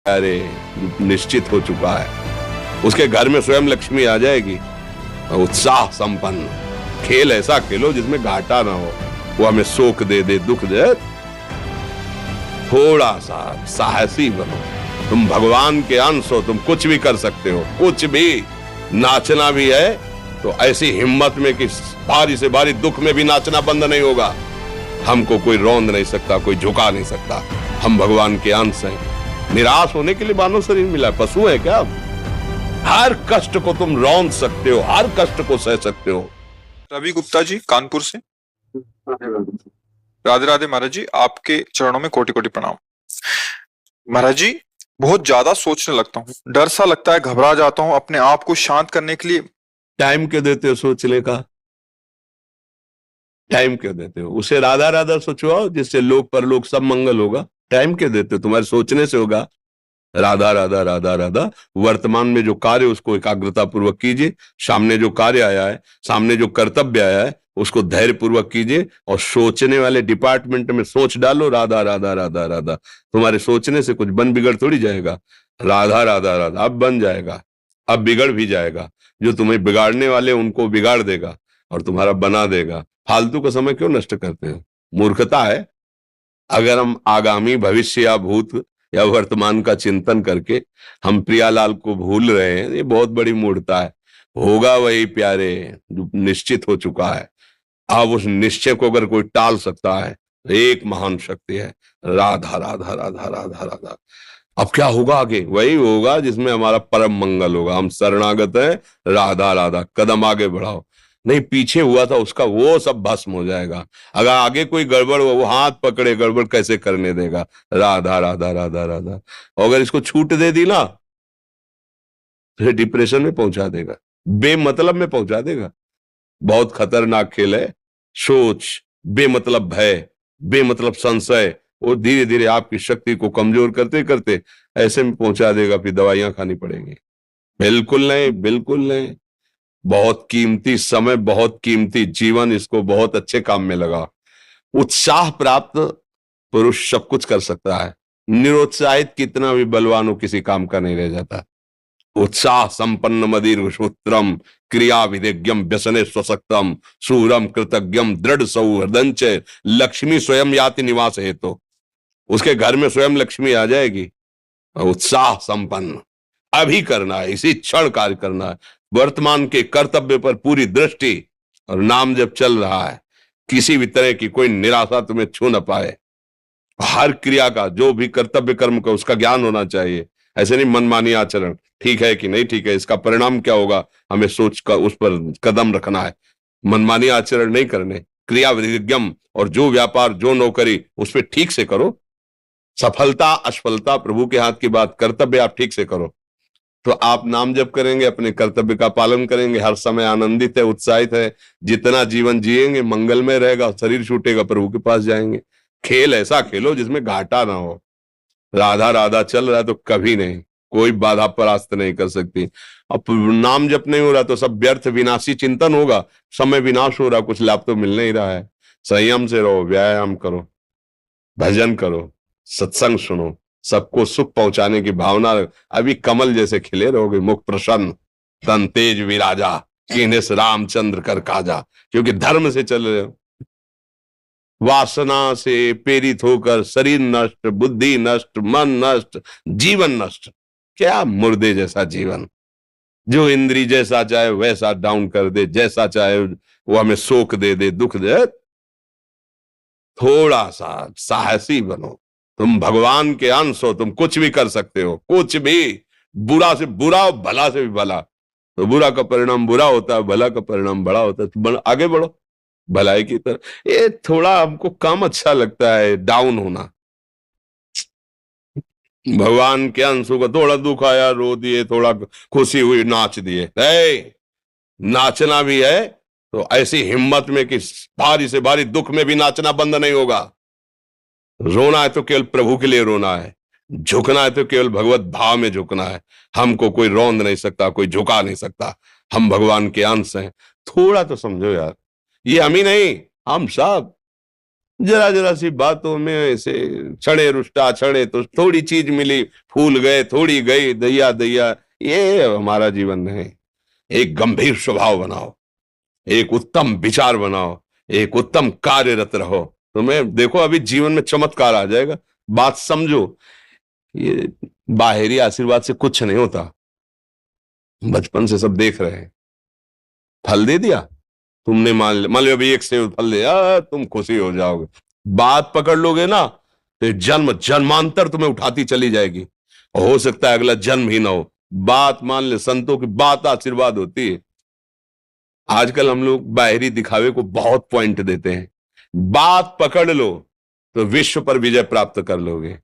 अरे निश्चित हो चुका है। उसके घर में स्वयं लक्ष्मी आ जाएगी। उत्साह संपन्न खेल ऐसा खेलो जिसमें घाटा ना हो। वो हमें शोक दे दे, दुख दे, थोड़ा सा साहसी बनो। तुम भगवान के अंश हो, तुम कुछ भी कर सकते हो, कुछ भी। नाचना भी है तो ऐसी हिम्मत में कि भारी से भारी दुख में भी नाचना बंद नहीं होगा। हमको कोई रौंद नहीं सकता, कोई झुका नहीं सकता। हम भगवान के अंश हैं। निराश होने के लिए मानव शरीर मिला है, पशु है क्या? हर कष्ट को तुम रौंद सकते हो, हर कष्ट को सह सकते हो। रवि गुप्ता जी कानपुर से। राधे राधे महाराज जी, आपके चरणों में कोटि कोटि प्रणाम। महाराज जी, बहुत ज्यादा सोचने लगता हूँ, डर सा लगता है, घबरा जाता हूँ। अपने आप को शांत करने के लिए टाइम क्यों देते हो सोचने का? टाइम क्यों देते हो? उसे राधा राधा सोचवाओ जिससे लोक परलोक सब मंगल होगा। टाइम क्यों देते हो? तुम्हारे सोचने से होगा। राधा राधा राधा राधा। वर्तमान में जो कार्य उसको एकाग्रता पूर्वक कीजिए। सामने जो कार्य आया है, सामने जो कर्तव्य आया है, उसको धैर्य पूर्वक कीजिए। और सोचने वाले डिपार्टमेंट में सोच डालो राधा राधा राधा राधा। तुम्हारे सोचने से कुछ बन बिगड़ थोड़ी जाएगा। राधा राधा राधा अब बन जाएगा, अब बिगड़ भी जाएगा। जो तुम्हें बिगाड़ने वाले उनको बिगाड़ देगा और तुम्हारा बना देगा। फालतू का समय क्यों नष्ट करते हो? मूर्खता है। अगर हम आगामी भविष्य या भूत या वर्तमान का चिंतन करके हम प्रियालाल को भूल रहे हैं, ये बहुत बड़ी मूर्खता है। होगा वही प्यारे जो निश्चित हो चुका है। अब उस निश्चय को अगर कोई टाल सकता है तो एक महान शक्ति है, राधा राधा राधा राधा राधा। अब क्या होगा आगे? वही होगा जिसमें हमारा परम मंगल होगा। हम शरणागत हैं, राधा राधा। कदम आगे बढ़ाओ। नहीं, पीछे हुआ था उसका वो सब भस्म हो जाएगा। अगर आगे कोई गड़बड़ हो, वो हाथ पकड़े गड़बड़ कैसे करने देगा? राधा राधा राधा राधा। और अगर इसको छूट दे दी ना, फिर डिप्रेशन में पहुंचा देगा, बेमतलब में पहुंचा देगा। बहुत खतरनाक खेल है। सोच, बेमतलब भय, बेमतलब संशय, और धीरे धीरे आपकी शक्ति को कमजोर करते करते ऐसे में पहुंचा देगा, फिर दवाइयां खानी पड़ेंगी। बिल्कुल नहीं, बिल्कुल नहीं। बहुत कीमती समय, बहुत कीमती जीवन, इसको बहुत अच्छे काम में लगा। उत्साह प्राप्त पुरुष सब कुछ कर सकता है। निरुत्साहित कितना भी बलवान हो, किसी काम का नहीं रह जाता। उत्साह संपन्न मदीर्घ सूत्रम क्रिया विधिज्ञम व्यसने स्वसक्तम सूरम कृतज्ञम दृढ़ सौहृदंच लक्ष्मी स्वयं याति निवास हेतु। उसके घर में स्वयं लक्ष्मी आ जाएगी। उत्साह संपन्न अभी करना है, इसी क्षण कार्य करना है। वर्तमान के कर्तव्य पर पूरी दृष्टि, और नाम जब चल रहा है, किसी भी तरह की कोई निराशा तुम्हें छू न पाए। हर क्रिया का, जो भी कर्तव्य कर्म का, उसका ज्ञान होना चाहिए। ऐसे नहीं मनमानी आचरण, ठीक है कि नहीं ठीक है, इसका परिणाम क्या होगा, हमें सोच कर उस पर कदम रखना है। मनमानी आचरण नहीं करने। क्रिया विधिज्ञम, और जो व्यापार जो नौकरी उस पर ठीक से करो। सफलता असफलता प्रभु के हाथ की बात, कर्तव्य आप ठीक से करो तो आप नाम जप करेंगे, अपने कर्तव्य का पालन करेंगे, हर समय आनंदित है, उत्साहित है। जितना जीवन जिएंगे मंगलमय रहेगा। शरीर छूटेगा, प्रभु के पास जाएंगे। खेल ऐसा खेलो जिसमें घाटा ना हो। राधा राधा चल रहा है तो कभी नहीं, कोई बाधा परास्त नहीं कर सकती। अब नाम जप नहीं हो रहा तो सब व्यर्थ विनाशी चिंतन होगा। समय विनाश हो रहा, कुछ लाभ तो मिल नहीं रहा है। संयम से रहो, व्यायाम करो, भजन करो, सत्संग सुनो, सबको सुख पहुंचाने की भावना। अभी कमल जैसे खिले रहोगे, मुख प्रसन्न, तन तेज विराजा, कीनेस रामचंद्र कर काजा। क्योंकि धर्म से चल रहे हो। वासना से प्रेरित होकर शरीर नष्ट, बुद्धि नष्ट, मन नष्ट, जीवन नष्ट। क्या मुर्दे जैसा जीवन, जो इंद्री जैसा चाहे वैसा डाउन कर दे, जैसा चाहे वो हमें शोक दे दे, दुख दे। थोड़ा सा साहसी बनो। तुम भगवान के अंश हो, तुम कुछ भी कर सकते हो, कुछ भी। बुरा से बुरा, भला से भी भला। तो बुरा का परिणाम बुरा होता है, भला का परिणाम बड़ा होता है। तो आगे बढ़ो भलाई की तरफ। ये थोड़ा हमको कम अच्छा लगता है डाउन होना। भगवान के अंशों का थोड़ा दुख आया रो दिए, थोड़ा खुशी हुई नाच दिए। नाचना भी है तो ऐसी हिम्मत में कि भारी से भारी दुख में भी नाचना बंद नहीं होगा। रोना है तो केवल प्रभु के लिए रोना है। झुकना है तो केवल भगवत भाव में झुकना है। हमको कोई रौंद नहीं सकता, कोई झुका नहीं सकता। हम भगवान के अंश हैं। थोड़ा तो समझो यार, ये हम ही नहीं, हम सब। जरा जरा सी बातों में ऐसे छड़े रुष्टा छड़े तो थोड़ी चीज मिली, फूल गए, थोड़ी गई, दैया दैया, ये हमारा जीवन नहीं। एक गंभीर स्वभाव बनाओ, एक उत्तम विचार बनाओ, एक उत्तम कार्यरत रहो। तुम्हें देखो अभी जीवन में चमत्कार आ जाएगा। बात समझो, ये बाहरी आशीर्वाद से कुछ नहीं होता। बचपन से सब देख रहे हैं, फल दे दिया तुमने, मान लो अभी एक सेब फल दिया, तुम खुशी हो जाओगे। बात पकड़ लोगे ना तो जन्म जन्मांतर तुम्हें उठाती चली जाएगी, और हो सकता है अगला जन्म ही ना हो। बात मान ले, संतों की बात आशीर्वाद होती है। आजकल हम लोग बाहरी दिखावे को बहुत पॉइंट देते हैं। बात पकड़ लो तो विश्व पर विजय प्राप्त कर लोगे।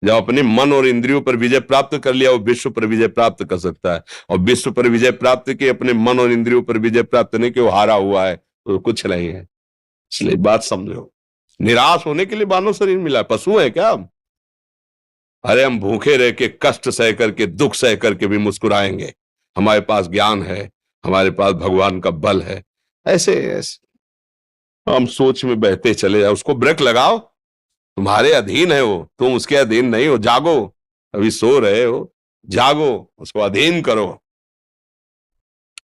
जब अपने मन और इंद्रियों पर विजय प्राप्त कर लिया, वो विश्व पर विजय प्राप्त कर सकता है। और विश्व पर विजय प्राप्त के अपने मन और इंद्रियों पर विजय प्राप्त नहीं कि वो हारा हुआ है, तो कुछ नहीं है। इसलिए बात समझो, निराश होने के लिए मानव शरीर मिला, पशु है क्या हम? अरे हम भूखे रह के, कष्ट सह करके, दुख सह करके भी मुस्कुराएंगे। हमारे पास ज्ञान है, हमारे पास भगवान का बल है। ऐसे ऐसे हम सोच में बहते चले जाओ, उसको ब्रेक लगाओ। तुम्हारे अधीन है वो, तुम उसके अधीन नहीं हो। जागो, अभी सो रहे हो, जागो, उसको अधीन करो।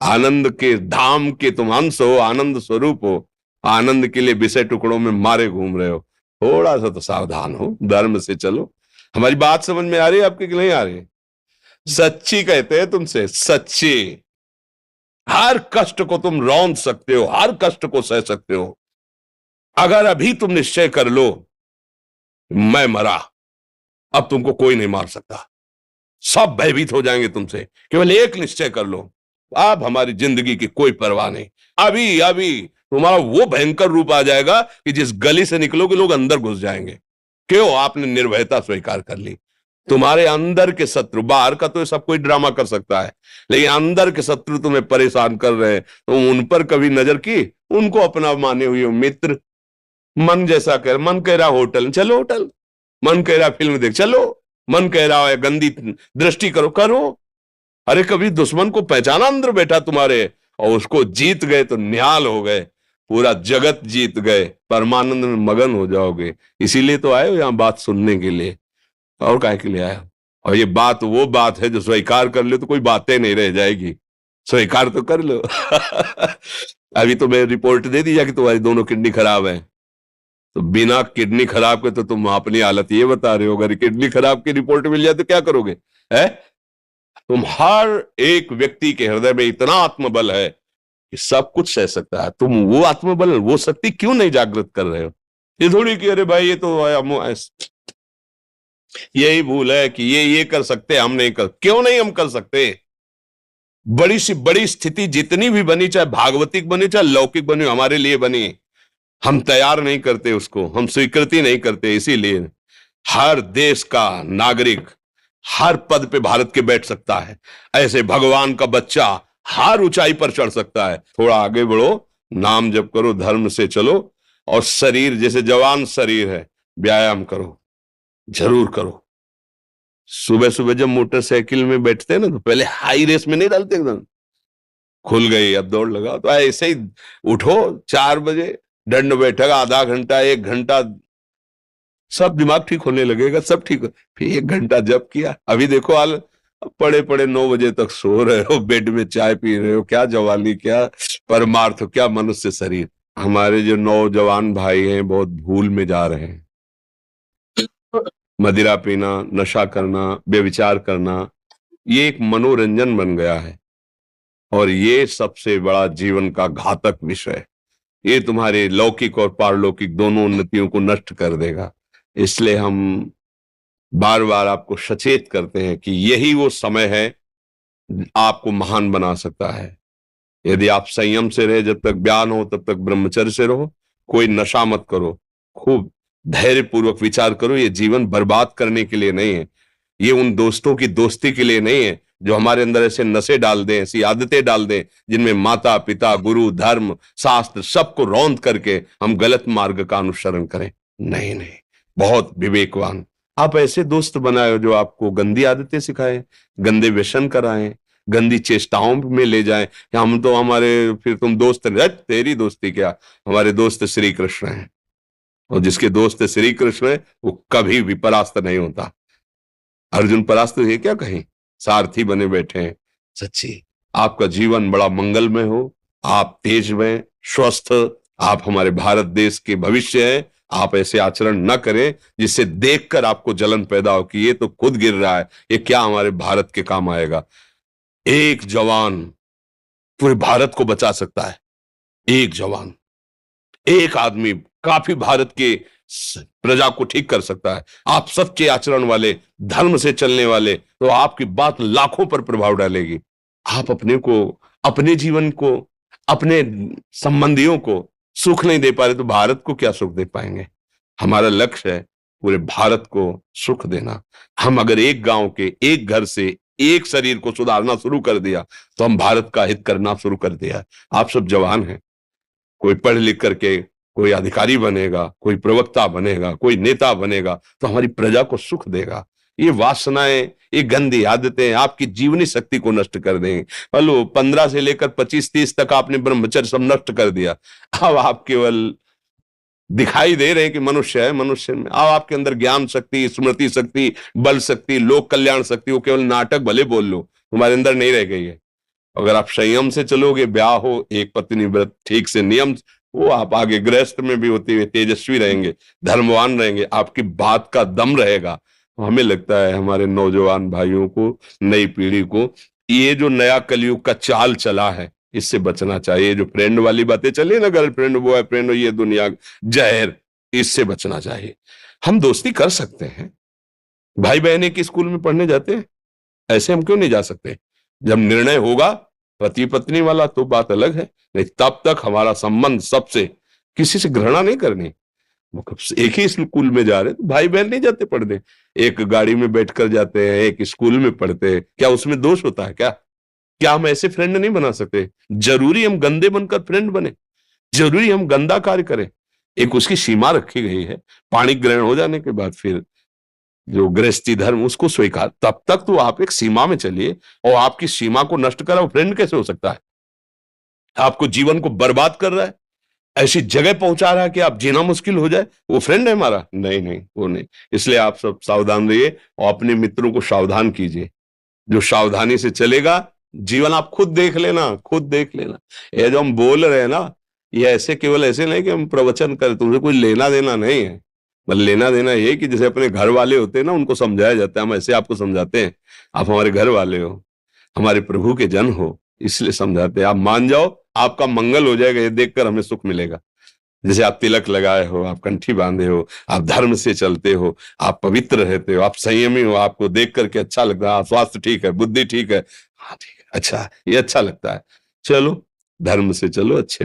आनंद के धाम के तुम अंश हो, आनंद स्वरूप हो। आनंद के लिए विषय टुकड़ों में मारे घूम रहे हो। थोड़ा सा तो सावधान हो, धर्म से चलो। हमारी बात समझ में आ रही है आपकी कि नहीं आ रही? सच्ची कहते हैं तुमसे, सच्ची। हर कष्ट को तुम रौंद सकते हो, हर कष्ट को सह सकते हो, अगर अभी तुम निश्चय कर लो मैं मरा, अब तुमको कोई नहीं मार सकता। सब भयभीत हो जाएंगे तुमसे। केवल एक निश्चय कर लो, अब हमारी जिंदगी की कोई परवाह नहीं। अभी अभी तुम्हारा वो भयंकर रूप आ जाएगा कि जिस गली से निकलोगे लोग अंदर घुस जाएंगे। क्यों? आपने निर्भयता स्वीकार कर ली। तुम्हारे अंदर के शत्रु, बाहर का तो सब कोई ड्रामा कर सकता है, लेकिन अंदर के शत्रु तुम्हें परेशान कर रहे हैं, तो उन पर कभी नजर की? उनको अपना माने हुए हो मित्र। मन जैसा कह, मन कह रहा होटल चलो होटल, मन कह रहा फिल्म देख चलो, मन कह रहा है गंदी दृष्टि करो करो। अरे कभी दुश्मन को पहचाना अंदर बैठा तुम्हारे, और उसको जीत गए तो निहाल हो गए, पूरा जगत जीत गए, परमानंद में मगन हो जाओगे। इसीलिए तो आए हो यहां बात सुनने के लिए, और काहे के लिए आए हो? और ये बात वो बात है जो स्वीकार कर ले तो कोई बातें नहीं रह जाएगी। स्वीकार तो कर लो। अभी तो मैं रिपोर्ट दे दी कि तुम्हारी दोनों किडनी खराब है, तो बिना किडनी खराब के तो तुम अपनी हालत ये बता रहे हो। अगर किडनी खराब की रिपोर्ट मिल जाए तो क्या करोगे? है तुम हर एक व्यक्ति के हृदय में इतना आत्मबल है कि सब कुछ सह सकता है। तुम वो आत्मबल, वो शक्ति क्यों नहीं जागृत कर रहे हो? ये थोड़ी कि अरे भाई ये तो यही भूल है कि ये कर सकते, हम नहीं कर। क्यों नहीं हम कर सकते? बड़ी सी बड़ी स्थिति जितनी भी बनी, चाहे भागवतिक बनी चाहे लौकिक बनी, हमारे लिए बनी, हम तैयार नहीं करते उसको, हम स्वीकृति नहीं करते। इसीलिए हर देश का नागरिक हर पद पे भारत के बैठ सकता है, ऐसे भगवान का बच्चा हर ऊंचाई पर चढ़ सकता है। थोड़ा आगे बढ़ो, नाम जप करो, धर्म से चलो, और शरीर जैसे जवान शरीर है, व्यायाम करो, जरूर करो। सुबह सुबह जब मोटरसाइकिल में बैठते हैं ना, तो पहले हाई रेस में नहीं डालते, एकदम खुल गई अब दौड़ लगाओ, तो ऐसे ही उठो 4 बजे, दंड बैठक आधा घंटा 1 घंटा, सब दिमाग ठीक होने लगेगा, सब ठीक हो। फिर 1 घंटा जप किया। अभी देखो हाल, पड़े पड़े 9 बजे तक सो रहे हो, बेड में चाय पी रहे हो। क्या जवानी, क्या परमार्थ, क्या मनुष्य शरीर। हमारे जो नौजवान भाई हैं बहुत भूल में जा रहे हैं। मदिरा पीना, नशा करना, व्यभिचार करना, ये एक मनोरंजन बन गया है, और ये सबसे बड़ा जीवन का घातक विषय है। ये तुम्हारे लौकिक और पारलौकिक दोनों उन्नतियों को नष्ट कर देगा। इसलिए हम बार बार आपको सचेत करते हैं कि यही वो समय है आपको महान बना सकता है। यदि आप संयम से रहे, जब तक ज्ञान हो तब तक ब्रह्मचर्य से रहो, कोई नशा मत करो, खूब धैर्य पूर्वक विचार करो। ये जीवन बर्बाद करने के लिए नहीं है, ये उन दोस्तों की दोस्ती के लिए नहीं है जो हमारे अंदर ऐसे नशे डाल दें, ऐसी आदतें डाल दें जिनमें माता पिता, गुरु, धर्म, शास्त्र सबको रौंद करके हम गलत मार्ग का अनुसरण करें। नहीं नहीं, बहुत विवेकवान आप ऐसे दोस्त बनाए जो आपको गंदी आदतें सिखाएं, गंदे व्यसन कराएं, गंदी चेष्टाओं में ले जाएं। हम तो हमारे, फिर तुम दोस्त, तेरी दोस्ती क्या, हमारे दोस्त श्री कृष्ण हैं। और जिसके दोस्त श्री कृष्ण है वो कभी भी परास्त नहीं होता। अर्जुन परास्त हुए क्या कहीं, सारथी बने बैठे हैं। सच्ची आपका जीवन बड़ा मंगलमय हो, आप तेज में स्वस्थ, आप हमारे भारत देश के भविष्य हैं। आप ऐसे आचरण न करें जिससे देखकर आपको जलन पैदा हो कि ये तो खुद गिर रहा है, ये क्या हमारे भारत के काम आएगा। एक जवान पूरे भारत को बचा सकता है, एक जवान, एक आदमी काफी भारत के प्रजा को ठीक कर सकता है। आप सच्चे आचरण वाले, धर्म से चलने वाले, तो आपकी बात लाखों पर प्रभाव डालेगी। आप अपने को, अपने जीवन को, अपने संबंधियों को सुख नहीं दे पा रहे तो भारत को क्या सुख दे पाएंगे। हमारा लक्ष्य है पूरे भारत को सुख देना। हम अगर एक गांव के, एक घर से, एक शरीर को सुधारना शुरू कर दिया तो हम भारत का हित करना शुरू कर दिया। आप सब जवान हैं, कोई पढ़ लिख करके कोई अधिकारी बनेगा, कोई प्रवक्ता बनेगा, कोई नेता बनेगा तो हमारी प्रजा को सुख देगा। ये वासनाएं, ये गंदी आदतें आपकी जीवनी शक्ति को नष्ट कर देंगे। हेलो 15 से लेकर 25-30 तक आपने ब्रह्मचर्य सब नष्ट कर दिया। अब आप केवल दिखाई दे रहे हैं कि मनुष्य है, मनुष्य में अब आपके अंदर ज्ञान शक्ति, स्मृति शक्ति, बल शक्ति, लोक कल्याण शक्ति, वो केवल नाटक भले बोल लो, तुम्हारे अंदर नहीं रह गई है। अगर आप संयम से चलोगे, ब्याह हो, एक पत्नी व्रत ठीक से नियम, वो आप आगे गृहस्थ में भी होते हुए तेजस्वी रहेंगे, धर्मवान रहेंगे, आपकी बात का दम रहेगा। हमें लगता है हमारे नौजवान भाइयों को, नई पीढ़ी को, ये जो नया कलयुग का चाल चला है इससे बचना चाहिए। जो फ्रेंड वाली बातें चली ना, गर्लफ्रेंड, बॉयफ्रेंड, ये दुनिया जहर, इससे बचना चाहिए। हम दोस्ती कर सकते हैं, भाई बहन एक स्कूल में पढ़ने जाते हैं, ऐसे हम क्यों नहीं जा सकते। जब निर्णय होगा पति पत्नी वाला तो बात अलग है, नहीं तब तक हमारा संबंध सबसे, किसी से घृणा नहीं करनी। एक ही स्कूल में जा रहे तो भाई बहन नहीं जाते पढ़ने, एक गाड़ी में बैठकर जाते हैं, एक स्कूल में पढ़ते हैं, क्या उसमें दोष होता है क्या हम ऐसे फ्रेंड नहीं बना सकते। जरूरी हम गंदे बनकर फ्रेंड बने, जरूरी हम गंदा कार्य करें। एक उसकी सीमा रखी गई है, पाणी ग्रहण हो जाने के बाद फिर जो गृहस्थी धर्म उसको स्वीकार, तब तक तो आप एक सीमा में चलिए। और आपकी सीमा को नष्ट करा वो फ्रेंड कैसे हो सकता है। आपको जीवन को बर्बाद कर रहा है, ऐसी जगह पहुंचा रहा है कि आप जीना मुश्किल हो जाए, वो फ्रेंड है हमारा? नहीं, वो नहीं। इसलिए आप सब सावधान रहिए और अपने मित्रों को सावधान कीजिए। जो सावधानी से चलेगा, जीवन आप खुद देख लेना, खुद देख लेना। ये जो हम बोल रहे हैं ना, ये ऐसे केवल ऐसे नहीं कि हम प्रवचन करें, तुमसे कोई लेना देना नहीं है। मतलब लेना देना ये कि जैसे अपने घर वाले होते हैं ना, उनको समझाया जाता है, हम ऐसे आपको समझाते हैं। आप हमारे घर वाले हो, हमारे प्रभु के जन हो, इसलिए समझाते हैं। आप मान जाओ, आपका मंगल हो जाएगा, ये देखकर हमें सुख मिलेगा। जैसे आप तिलक लगाए हो, आप कंठी बांधे हो, आप धर्म से चलते हो, आप पवित्र रहते हो, आप संयमी हो, आपको देख करके अच्छा लगता है। स्वास्थ्य ठीक है, बुद्धि ठीक है, हाँ ठीक है, अच्छा, ये अच्छा लगता है। चलो धर्म से चलो, अच्छे